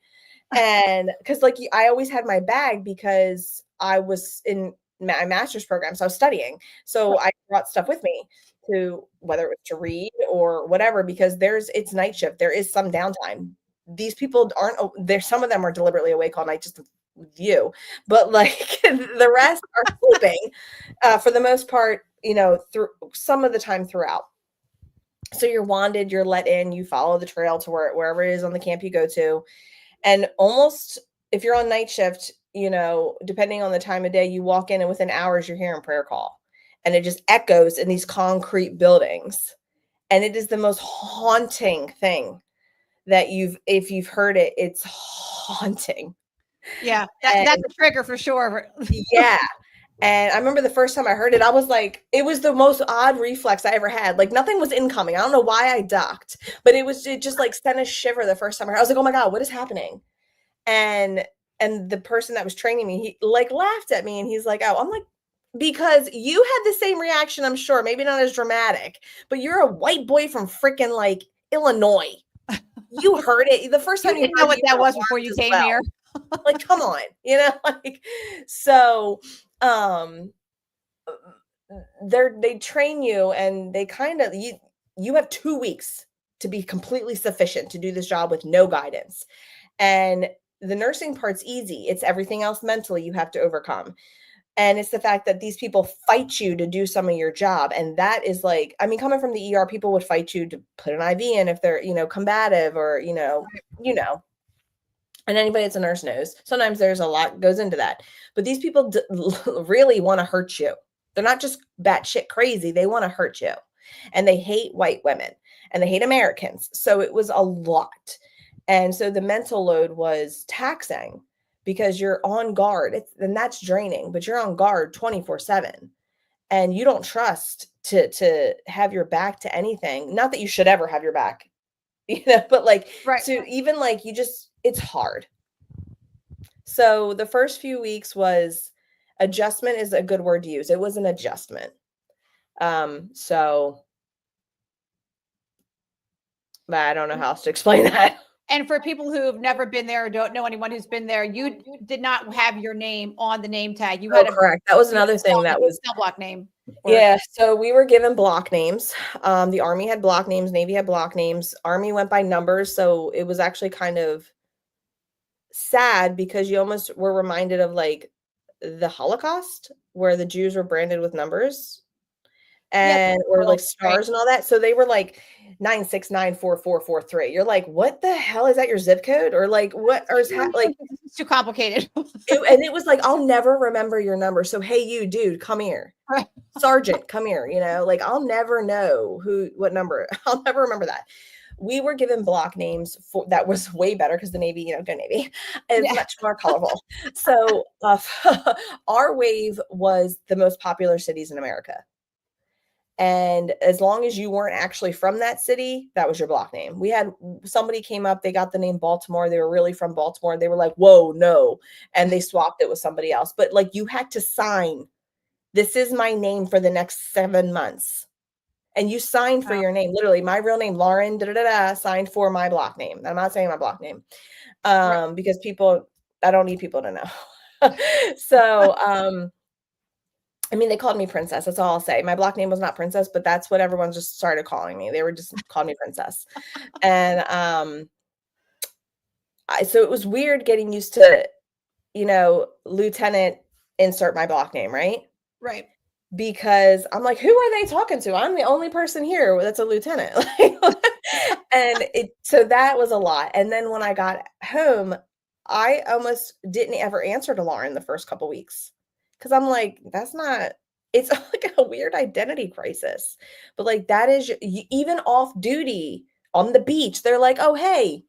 And because like I always had my bag because I was in my master's program, so I was studying. So I brought stuff with me to, whether it was to read or whatever, because it's night shift. There is some downtime. These people aren't there. Some of them are deliberately awake all night just with you, but like the rest are sleeping for the most part, through some of the time throughout. So you're wanded, you're let in, you follow the trail to wherever it is on the camp you go to. And almost, if you're on night shift, depending on the time of day, you walk in and within hours you're hearing prayer call. and it just echoes in these concrete buildings. And it is the most haunting thing that if you've heard it, it's haunting. Yeah, that's a trigger for sure. Yeah. And I remember the first time I heard it, I was like, it was the most odd reflex I ever had. Like nothing was incoming. I don't know why I ducked, but it just like sent a shiver the first time I heard it. I was like, oh my God, what is happening? And the person that was training me, he like laughed at me and he's like, oh, I'm like, because you had the same reaction, I'm sure, maybe not as dramatic, but you're a white boy from freaking like Illinois. You heard it the first time you didn't know what that was before you came here. Like, come on, like, so, they train you and they kind of, you have 2 weeks to be completely sufficient to do this job with no guidance. And the nursing part's easy. It's everything else mentally you have to overcome. And it's the fact that these people fight you to do some of your job. And that is like, I mean, coming from the ER, people would fight you to put an IV in if they're, combative or, and anybody that's a nurse knows sometimes there's a lot goes into that. But these people really want to hurt you. They're not just batshit crazy. They want to hurt you. And they hate white women and they hate Americans. So it was a lot. And so the mental load was taxing because you're on guard. And that's draining, but you're on guard 24/7. And you don't trust to have your back to anything. Not that you should ever have your back, but like, so even like it's hard. So the first few weeks was adjustment is a good word to use. It was an adjustment. So I don't know how else to explain that. And for people who have never been there or don't know anyone who's been there, you did not have your name on the name tag. You had correct. That was another thing that was cell block name. Yeah. So we were given block names. The Army had block names. Navy had block names. Army went by numbers. So it was actually kind of sad because you almost were reminded of like the Holocaust where the Jews were branded with numbers and or like stars and all that. So they were like 9694443. You're like, what the hell is that? Your zip code or like what? Or is like it's too complicated. And it was like, I'll never remember your number. So hey, you dude, come here. Sergeant, come here. Like I'll never know what number. I'll never remember that. We were given block names that was way better because the Navy, go Navy, is much more colorful. So our wave was the most popular cities in America. And as long as you weren't actually from that city, that was your block name. We had somebody came up, they got the name Baltimore. They were really from Baltimore. They were like, whoa, no. And they swapped it with somebody else. But like you had to sign, this is my name for the next 7 months. And you signed for your name. Literally, my real name, Lauren, signed for my block name. I'm not saying my block name because I don't need people to know. So, I mean, they called me Princess. That's all I'll say. My block name was not Princess, but that's what everyone just started calling me. They were just calling me Princess. And so it was weird getting used to, Lieutenant, insert my block name, right? Right. Because I'm like, who are they talking to? I'm the only person here that's a lieutenant. And so that was a lot. And then when I got home, I almost didn't ever answer to Lauren the first couple weeks. Because I'm like, it's like a weird identity crisis. But like that is even off duty on the beach. They're like, oh, hey.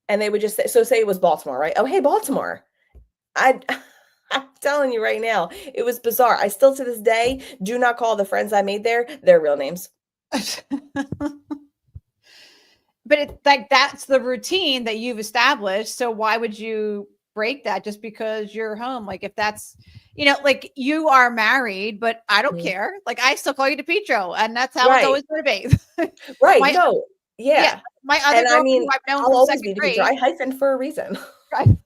And they would just say it was Baltimore, right? Oh, hey, Baltimore. I'm telling you right now, it was bizarre. I still to this day do not call the friends I made there their real names. But it's like that's the routine that you've established. So why would you break that just because you're home? Like if that's, like you are married, but I don't care. Like I still call you Dipietro, and that's how it's always going to be. Right. My other girlfriend I've known I'll from always be grade. Dipietro. I hyphen for a reason. Right.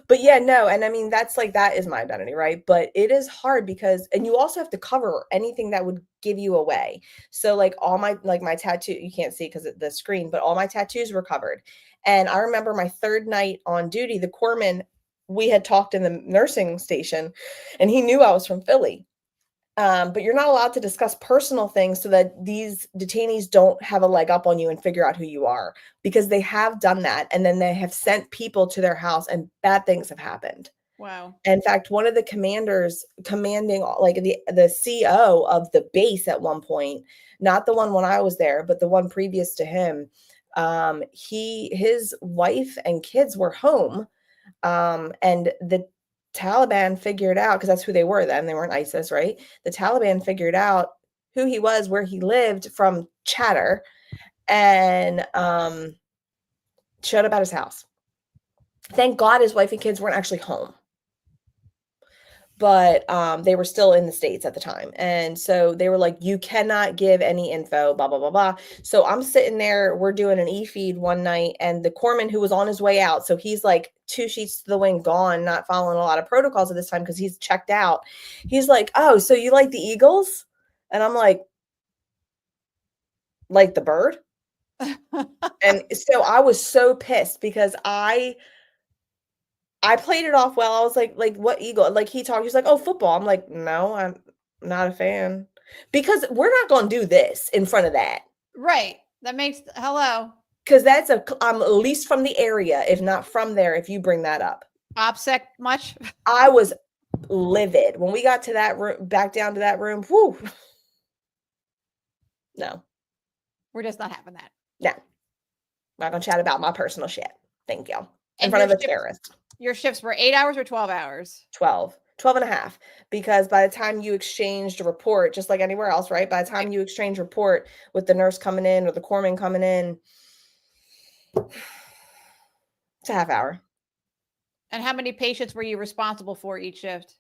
But yeah, no. And I mean, that's like, that is my identity. Right. But it is hard because, and you also have to cover anything that would give you away. So like all my tattoo, you can't see because of the screen, but all my tattoos were covered. And I remember my third night on duty, the corpsman, we had talked in the nursing station and he knew I was from Philly. But you're not allowed to discuss personal things so that these detainees don't have a leg up on you and figure out who you are, because they have done that. And then they have sent people to their house and bad things have happened. Wow. In fact, one of the commanders commanding like the CO of the base at one point, not the one when I was there, but the one previous to him, his wife and kids were home. And the Taliban figured out, because that's who they were then, they weren't ISIS, right? The Taliban figured out who he was, where he lived from chatter, and showed up at his house. Thank God his wife and kids weren't actually home, but they were still in the States at the time. And so they were like, you cannot give any info, blah, blah, blah, blah. So I'm sitting there, we're doing an e-feed one night, and the corpsman who was on his way out, so he's like 2 sheets to the wind gone, not following a lot of protocols at this time because he's checked out. He's like, oh, so you like the Eagles? And I'm like the bird? And so I was so pissed because I played it off well. I was like what Eagle? Like he talked, he's like, oh, football. I'm like, no, I'm not a fan. Because we're not going to do this in front of that. Right. That makes, hello. Because I'm at least from the area, if not from there, if you bring that up. OPSEC much? I was livid. When we got to that room, back down to that room, whoo. No. We're just not having that. No. I'm not going to chat about my personal shit. Thank you. In And front of your a terrorist. Your shifts were 8 hours or 12 hours? 12 and a half, because by the time you exchanged a report, just like anywhere else, right? By the time you exchange report with the nurse coming in or the corpsman coming in, it's a half hour. And how many patients were you responsible for each shift?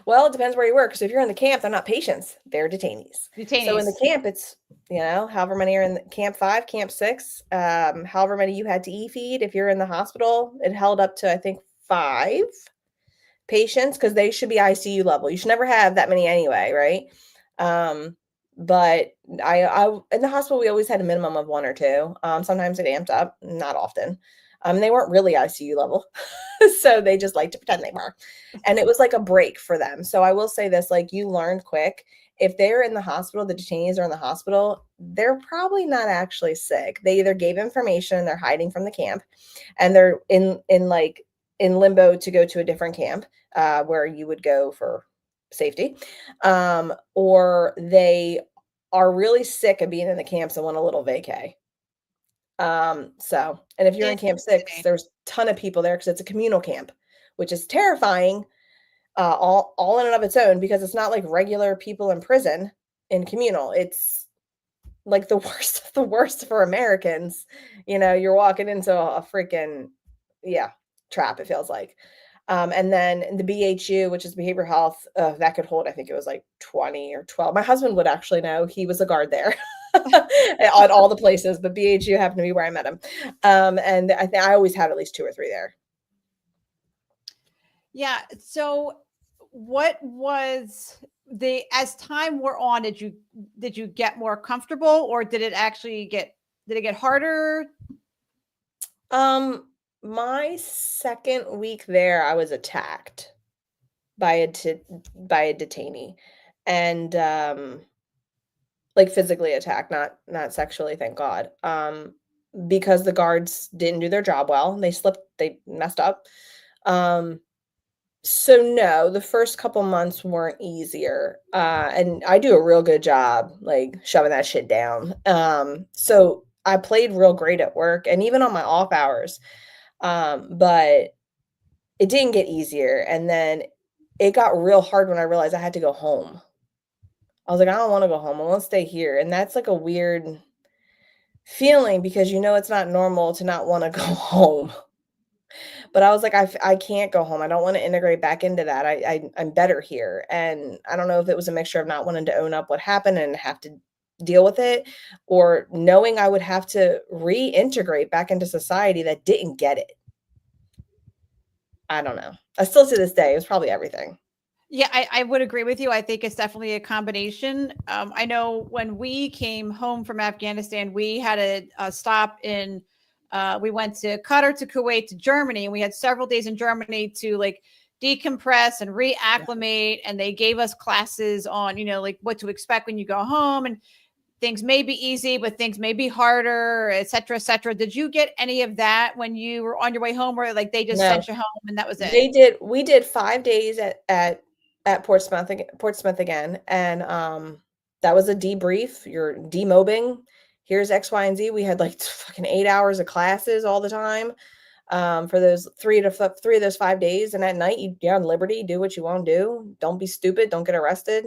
Well, it depends where you work. So if you're in the camp, they're not patients, they're detainees. Detainees. So in the camp, it's, however many are in camp 5, camp 6, however many you had to e-feed. If you're in the hospital, it held up to, I think, 5 patients, because they should be ICU level. You should never have that many anyway, right? But I in the hospital, we always had a minimum of 1 or 2. Sometimes it amped up, not often. They weren't really ICU level, so they just like to pretend they were. And it was like a break for them. So I will say this, like, you learned quick, if they're in the hospital, the detainees are in the hospital, they're probably not actually sick. They either gave information, they're hiding from the camp, and they're in limbo to go to a different camp where you would go for safety, or they are really sick of being in the camps and want a little vacay. And if you're in camp 6, there's a ton of people there because it's a communal camp, which is terrifying, all in and of its own, because it's not like regular people in prison in communal. It's like the worst of the worst for Americans. You're walking into a freaking, trap, it feels like. And then the BHU, which is behavioral health, that could hold, I think it was like 20 or 12. My husband would actually know. He was a guard there. On all the places, but BHU happened to be where I met him. And I think I always had at least 2 or 3 there. Yeah. So what was as time wore on, did you get more comfortable, or did it actually get harder? My second week there, I was attacked by a detainee, and like physically attacked, not sexually, thank God. Because the guards didn't do their job well. They messed up. So no, the first couple months weren't easier. And I do a real good job, like, shoving that shit down. So I played real great at work and even on my off hours. But it didn't get easier. And then it got real hard when I realized I had to go home. I was like, I don't want to go home. I want to stay here. And that's like a weird feeling, because it's not normal to not want to go home. But I was like, I can't go home. I don't want to integrate back into that. I'm better here. And I don't know if it was a mixture of not wanting to own up what happened and have to deal with it, or knowing I would have to reintegrate back into society that didn't get it. I don't know. I still, to this day, it was probably everything. Yeah, I would agree with you. I think it's definitely a combination. I know when we came home from Afghanistan, we had a stop in, we went to Qatar, to Kuwait, to Germany, and we had several days in Germany to like decompress and reacclimate. And they gave us classes on, like what to expect when you go home. And things may be easy, but things may be harder, et cetera, et cetera. Did you get any of that when you were on your way home, or like they just No. sent you home and that was it? We did 5 days at Portsmouth again. And that was a debrief. You're demobbing. Here's X, Y, and Z. We had like fucking 8 hours of classes all the time for those three of those 5 days. And at night, you're on liberty. Do what you want to do. Don't be stupid. Don't get arrested.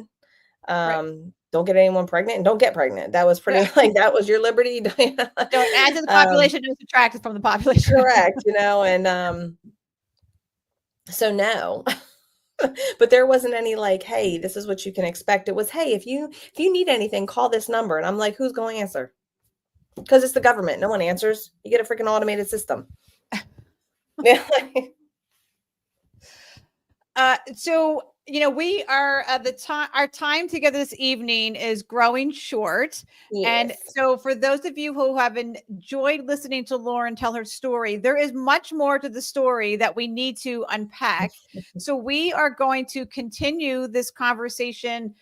Don't get anyone pregnant, and don't get pregnant. That was pretty like that was your liberty. Don't add to the population, don't subtract from the population. Correct. And so no. But there wasn't any like, hey, this is what you can expect. It was, hey, if you need anything, call this number. And I'm like, who's going to answer? Because it's the government. No one answers. You get a freaking automated system. Yeah. So, we are our time together this evening is growing short. Yes. And so for those of you who have enjoyed listening to Lauren tell her story, there is much more to the story that we need to unpack. So we are going to continue this conversation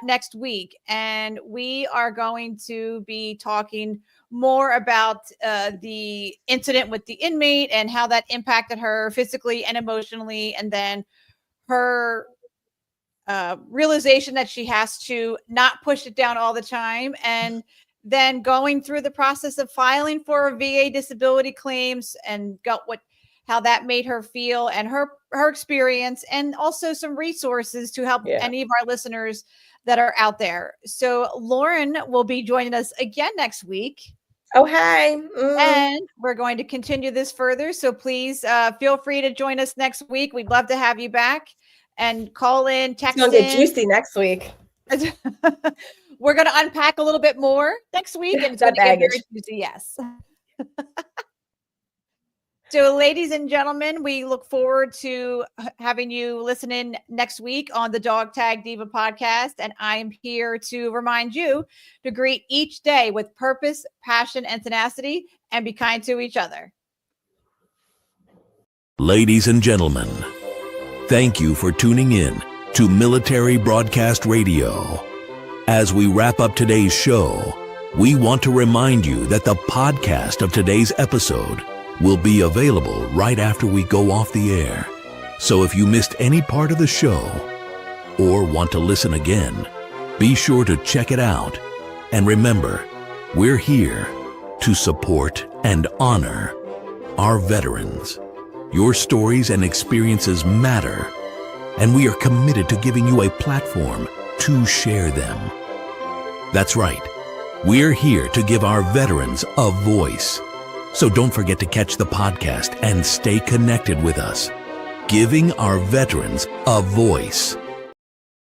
next week, and we are going to be talking more about the incident with the inmate and how that impacted her physically and emotionally, and then her realization that she has to not push it down all the time, and then going through the process of filing for VA disability claims and how that made her feel, and her experience, and also some resources to help any of our listeners that are out there. So Lauren will be joining us again next week. Oh, hey. And we're going to continue this further. So please feel free to join us next week. We'd love to have you back, and call in, text in. It's going to get juicy next week. We're going to unpack a little bit more next week, and it's going to get very juicy. Yes. So ladies and gentlemen, we look forward to having you listen in next week on the Dog Tag Diva podcast. And I am here to remind you to greet each day with purpose, passion, and tenacity, and be kind to each other. Ladies and gentlemen, thank you for tuning in to Military Broadcast Radio. As we wrap up today's show, we want to remind you that the podcast of today's episode will be available right after we go off the air. So if you missed any part of the show or want to listen again, be sure to check it out. And remember, we're here to support and honor our veterans. Your stories and experiences matter, and we are committed to giving you a platform to share them. That's right. We're here to give our veterans a voice. So don't forget to catch the podcast and stay connected with us. Giving our veterans a voice.